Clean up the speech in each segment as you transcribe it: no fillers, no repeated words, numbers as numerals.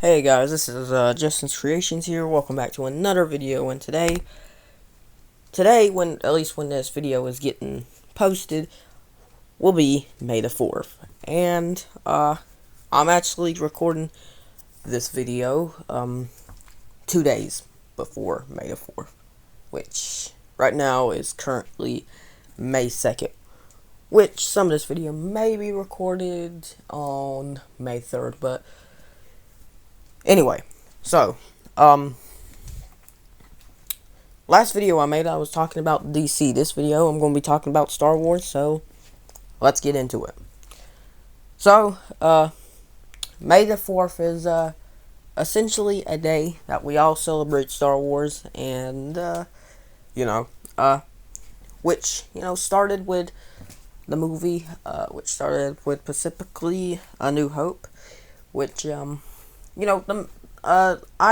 Hey guys, this is Justin's Creations here. Welcome back to another video. And today, when at least when this video is getting posted, will be May the 4th. And I'm actually recording this video 2 days before May the 4th, which right now is currently May 2nd. Which some of this video may be recorded on May 3rd, but anyway, so, last video I made, I was talking about DC. This video, I'm going to be talking about Star Wars, so let's get into it. So, May the 4th is, essentially a day that we all celebrate Star Wars, and, which, started with the movie, which started with specifically A New Hope, which, I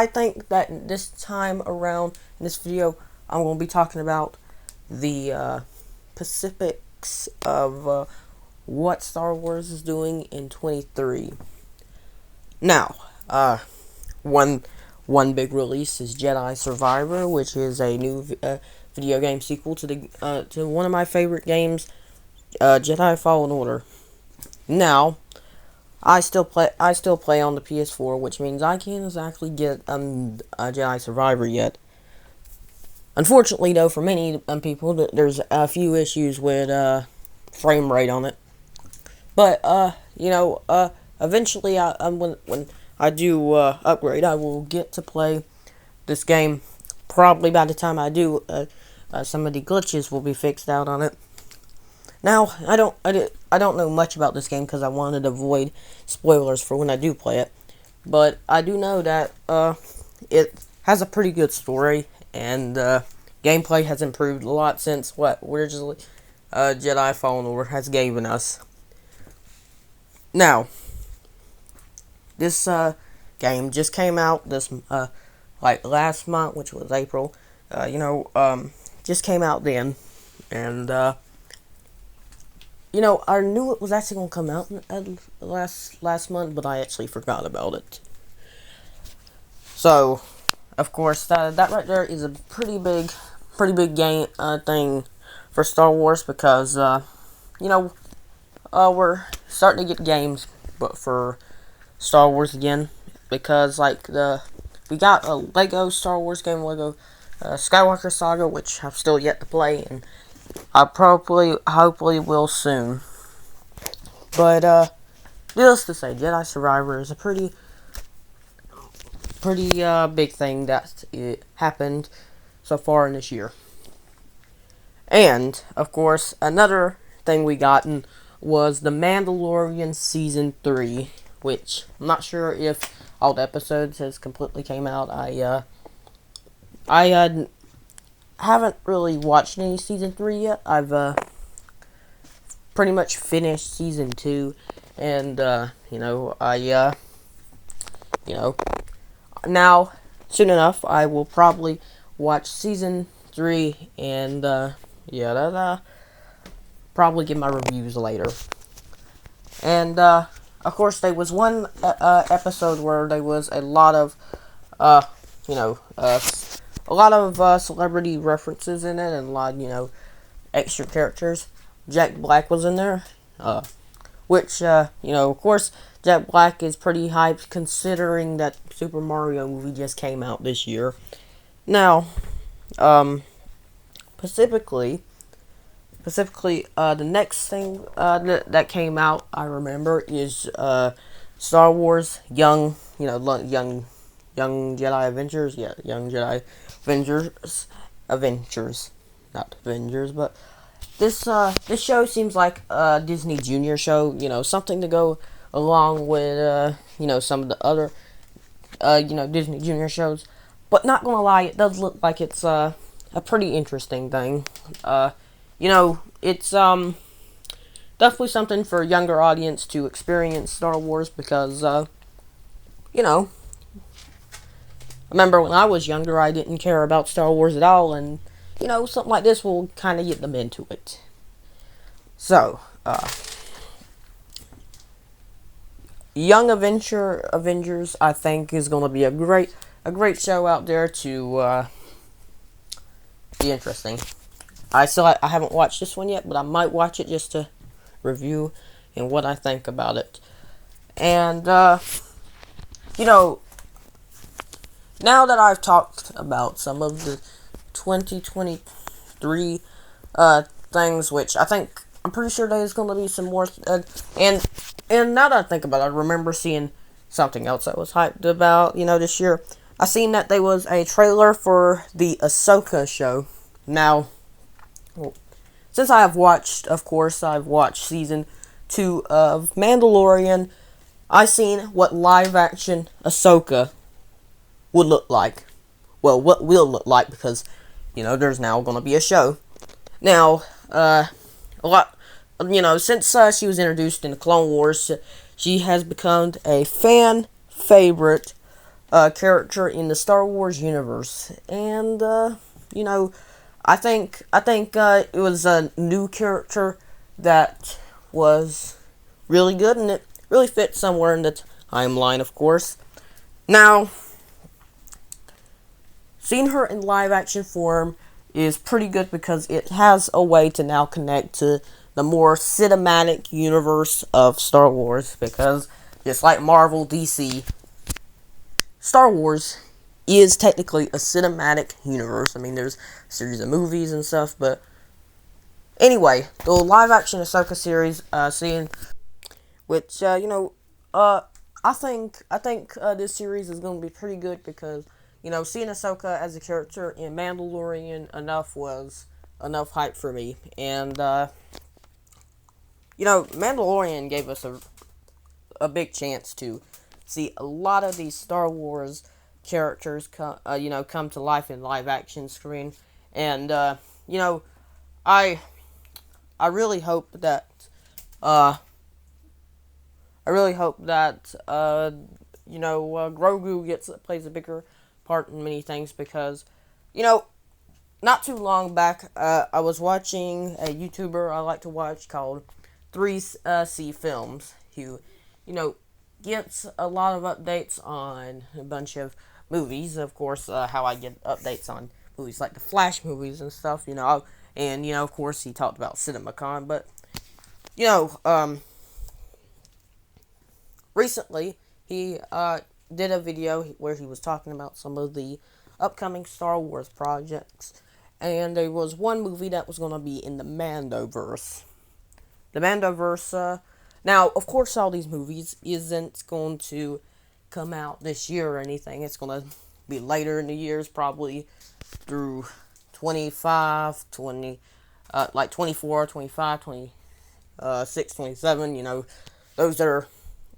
think that this time around in this video, I'm going to be talking about the specifics of what Star Wars is doing in 23. Now, one big release is Jedi Survivor, which is a new video game sequel to one of my favorite games, Jedi Fallen Order. Now, I still play on the PS4, which means I can't exactly get a Jedi Survivor yet. Unfortunately, though, for many people, there's a few issues with frame rate on it. But eventually, when I do upgrade, I will get to play this game. Probably by the time I do, some of the glitches will be fixed out on it. Now, I don't know much about this game because I wanted to avoid spoilers for when I do play it. But I do know that it has a pretty good story, and gameplay has improved a lot since what originally Jedi Fallen Order has given us. Now, this game just came out this last month, which was April. Just came out then, and I knew it was actually going to come out last month, but I actually forgot about it. So, of course, that right there is a pretty big game thing for Star Wars because we're starting to get games, but for Star Wars again because we got a Lego Star Wars game, Lego Skywalker Saga, which I've still yet to play, and I hopefully will soon. But needless to say, Jedi Survivor is a pretty big thing that it happened so far in this year. And of course, another thing we gotten was The Mandalorian Season 3, which I'm not sure if all the episodes has completely came out. I haven't really watched any Season 3 yet. I've pretty much finished Season 2, and now soon enough I will probably watch Season 3, and probably give my reviews later. And of course, there was one episode where there was a lot of celebrity references in it, and a lot of, extra characters. Jack Black was in there, which, of course, Jack Black is pretty hyped considering that Super Mario movie just came out this year. Now, specifically, the next thing that came out, I remember, is Star Wars Young Jedi Adventures. Yeah, Young Jedi Adventures, not Avengers, but this show seems like a Disney Junior show. Something to go along with some of the other Disney Junior shows. But not gonna lie, it does look like it's a pretty interesting thing. It's definitely something for a younger audience to experience Star Wars because remember when I was younger, I didn't care about Star Wars at all, and something like this will kind of get them into it. So, Young Avengers, I think, is going to be a great show out there to be interesting. I haven't watched this one yet, but I might watch it just to review and what I think about it. And you know, now that I've talked about some of the 2023 things, which I'm pretty sure there's going to be some more. And now that I think about it, I remember seeing something else I was hyped about. This year I seen that there was a trailer for the Ahsoka show. Now, since I've watched season 2 of Mandalorian, I seen what live action Ahsoka would look like. Well, what will look like, because there's now going to be a show. Now, a lot, since she was introduced in the Clone Wars, she has become a fan favorite character in the Star Wars universe, and I think it was a new character that was really good, and it really fits somewhere in the timeline, of course. Now, seeing her in live action form is pretty good because it has a way to now connect to the more cinematic universe of Star Wars, because just like Marvel, DC, Star Wars is technically a cinematic universe. I mean, there's a series of movies and stuff, but anyway, the live action Ahsoka series, which I think this series is going to be pretty good, because seeing Ahsoka as a character in Mandalorian was enough hype for me, and Mandalorian gave us a big chance to see a lot of these Star Wars characters come to life in live action screen, and I really hope that Grogu plays a bigger part in many things, because not too long back I was watching a YouTuber I like to watch called 3C Films, who gets a lot of updates on a bunch of movies. Of course, how I get updates on movies like the Flash movies and stuff, and of course he talked about CinemaCon, but recently he did a video where he was talking about some of the upcoming Star Wars projects, and there was one movie that was going to be in the Mandoverse. The Mandoverse, now, of course, all these movies isn't going to come out this year or anything. It's going to be later in the years, probably through 25, 20, like 24, 25, 26, 27, those are,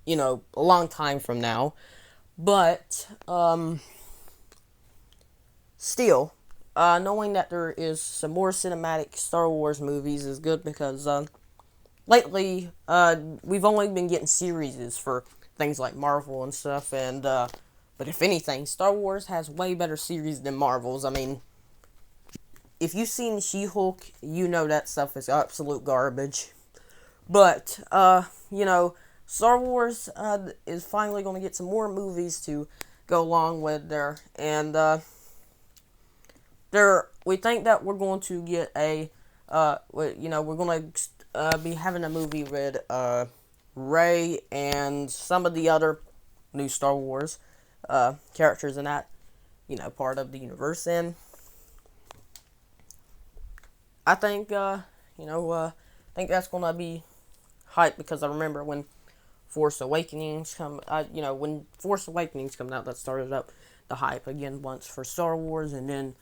a long time from now. But, still, knowing that there is some more cinematic Star Wars movies is good, because, lately, we've only been getting series for things like Marvel and stuff, and, but if anything, Star Wars has way better series than Marvel's. I mean, if you've seen She-Hulk, you know that stuff is absolute garbage. But, Star Wars, is finally going to get some more movies to go along with there, and, we think that we're going to get we're going to be having a movie with Rey and some of the other new Star Wars characters in that part of the universe, and I think think that's gonna be hype, because I remember when Force Awakenings come out, that started up the hype again once for Star Wars, and then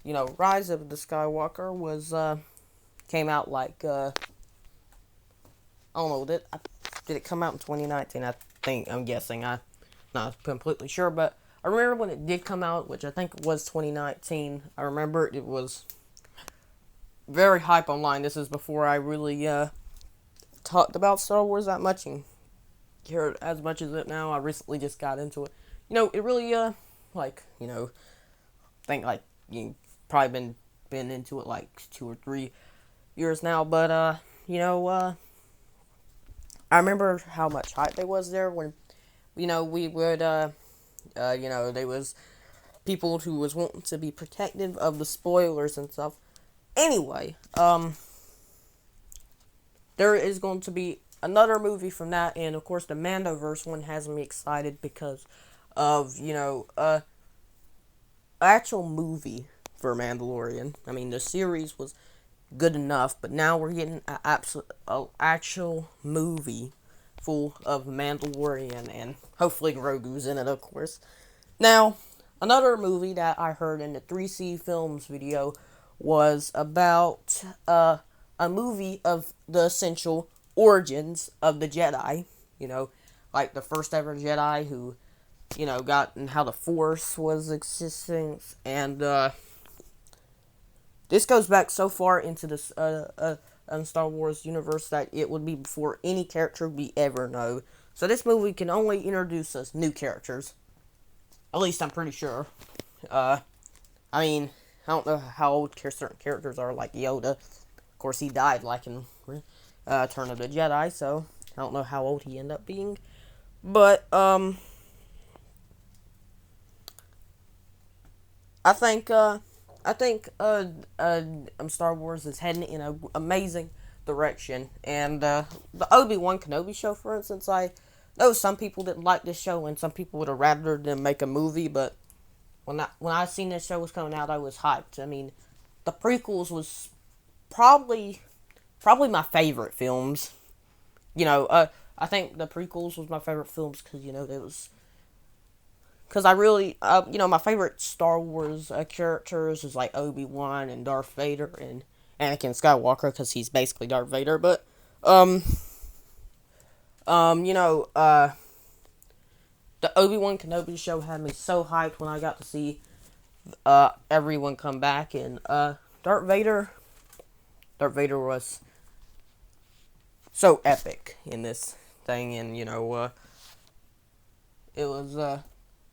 Rise of the Skywalker came out like I don't know, did it come out in 2019? I'm guessing. I'm not completely sure, but I remember when it did come out, which I think it was 2019. I remember it was very hype online. This is before I really talked about Star Wars that much and cared as much as it now. I recently just got into it. It really think like you probably been into it like 2 or 3 years now, but I remember how much hype there was there when, we would, there was people who was wanting to be protective of the spoilers and stuff. Anyway, there is going to be another movie from that, and of course the Mandoverse one has me excited because of, actual movie for Mandalorian. I mean, the series was good enough, but now we're getting an actual movie full of Mandalorian, and hopefully Grogu's in it, of course. Now, another movie that I heard in the 3C Films video was about a movie of the essential origins of the Jedi. Like the first ever Jedi who, got and how the Force was existing, and this goes back so far into this Star Wars universe that it would be before any character we ever know. So this movie can only introduce us new characters. At least I'm pretty sure. I mean, I don't know how old certain characters are, like Yoda. Of course, he died like in Return of the Jedi, so I don't know how old he ended up being. But I think Star Wars is heading in an amazing direction, and the Obi-Wan Kenobi show, for instance, I know some people didn't like this show, and some people would have rather them make a movie. But when I seen this show was coming out, I was hyped. I mean, the prequels was probably my favorite films. I think the prequels was my favorite films because it was. Because I really, my favorite Star Wars characters is like Obi-Wan and Darth Vader and Anakin Skywalker because he's basically Darth Vader. But, the Obi-Wan Kenobi show had me so hyped when I got to see everyone come back. And Darth Vader was so epic in this thing. And, it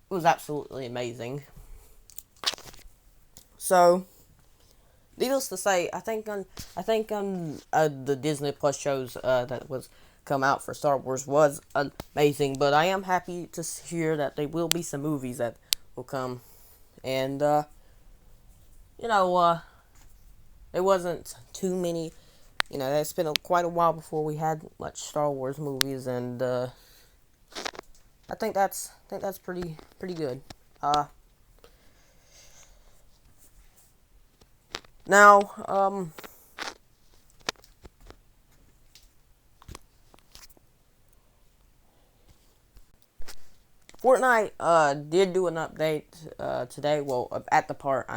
was absolutely amazing. So, needless to say, I think on the Disney Plus shows that was come out for Star Wars was amazing. But I am happy to hear that there will be some movies that will come, and there wasn't too many. It's been quite a while before we had much Star Wars movies, and I think that's pretty good. Now, Fortnite did do an update today. Well, at the part,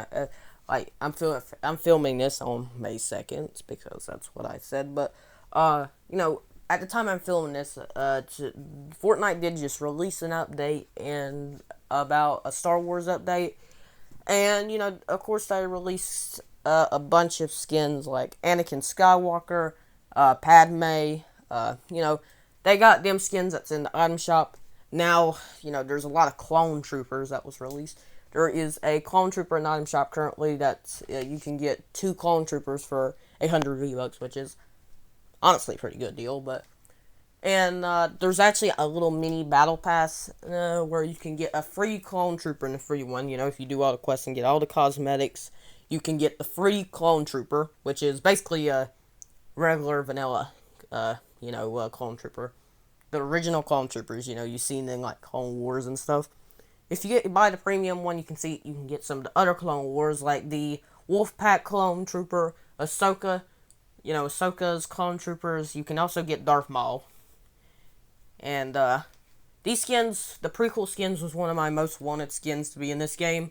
I'm filming this on May 2nd because that's what I said. But at the time I'm filming this, Fortnite did just release an update and about a Star Wars update, and of course they released a bunch of skins like Anakin Skywalker, Padme. They got them skins that's in the item shop. Now, there's a lot of clone troopers that was released. There is a clone trooper in the item shop currently that you can get 2 clone troopers for 800 V-Bucks, which is honestly a pretty good deal. And there's actually a little mini battle pass where you can get a free clone trooper and a free one. If you do all the quests and get all the cosmetics, you can get the free clone trooper, which is basically a regular vanilla, clone trooper. The original clone troopers, you've seen in like Clone Wars and stuff. If you buy the premium one, you can get some of the other Clone Wars, like the Wolfpack clone trooper, Ahsoka. Ahsoka's clone troopers. You can also get Darth Maul. And these skins, the prequel skins, was one of my most wanted skins to be in this game.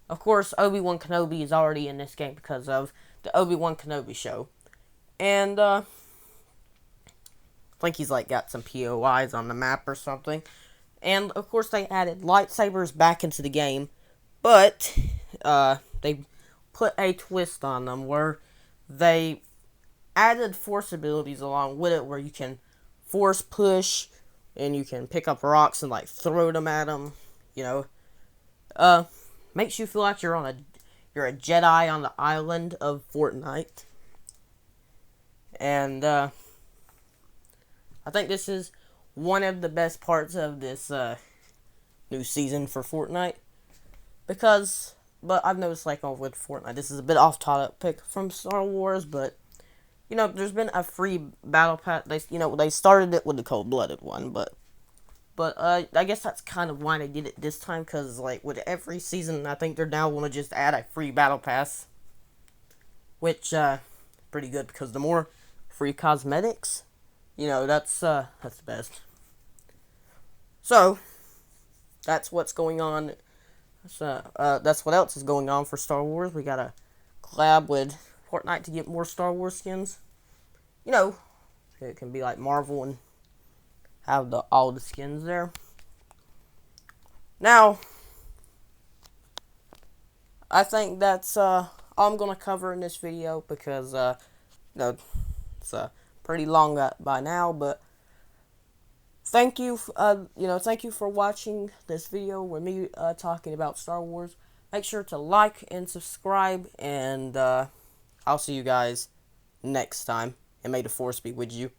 Of course, Obi-Wan Kenobi is already in this game because of the Obi-Wan Kenobi show. And I think he's got some POIs on the map or something. And of course they added lightsabers back into the game, but they put a twist on them where they added force abilities along with it, where you can force push and you can pick up rocks and throw them at them. Makes you feel like you're a Jedi on the island of Fortnite. And I think this is one of the best parts of this new season for Fortnite. Because, but I've noticed, like, with Fortnite, this is a bit off topic from Star Wars, but, you know, there's been a free battle pass. They started it with the cold-blooded one, but I guess that's kind of why they did it this time, because, like, with every season, I think they're now want to just add a free battle pass, which, pretty good, because the more free cosmetics, you know, that's the best. So, that's what's going on. So, that's what else is going on for Star Wars. We got a collab with Fortnite to get more Star Wars skins. You know, it can be like Marvel and have all the skins there. Now, I think that's all I'm gonna cover in this video because it's pretty long by now. But thank you, thank you for watching this video with me talking about Star Wars. Make sure to like and subscribe, and I'll see you guys next time. And may the Force be with you.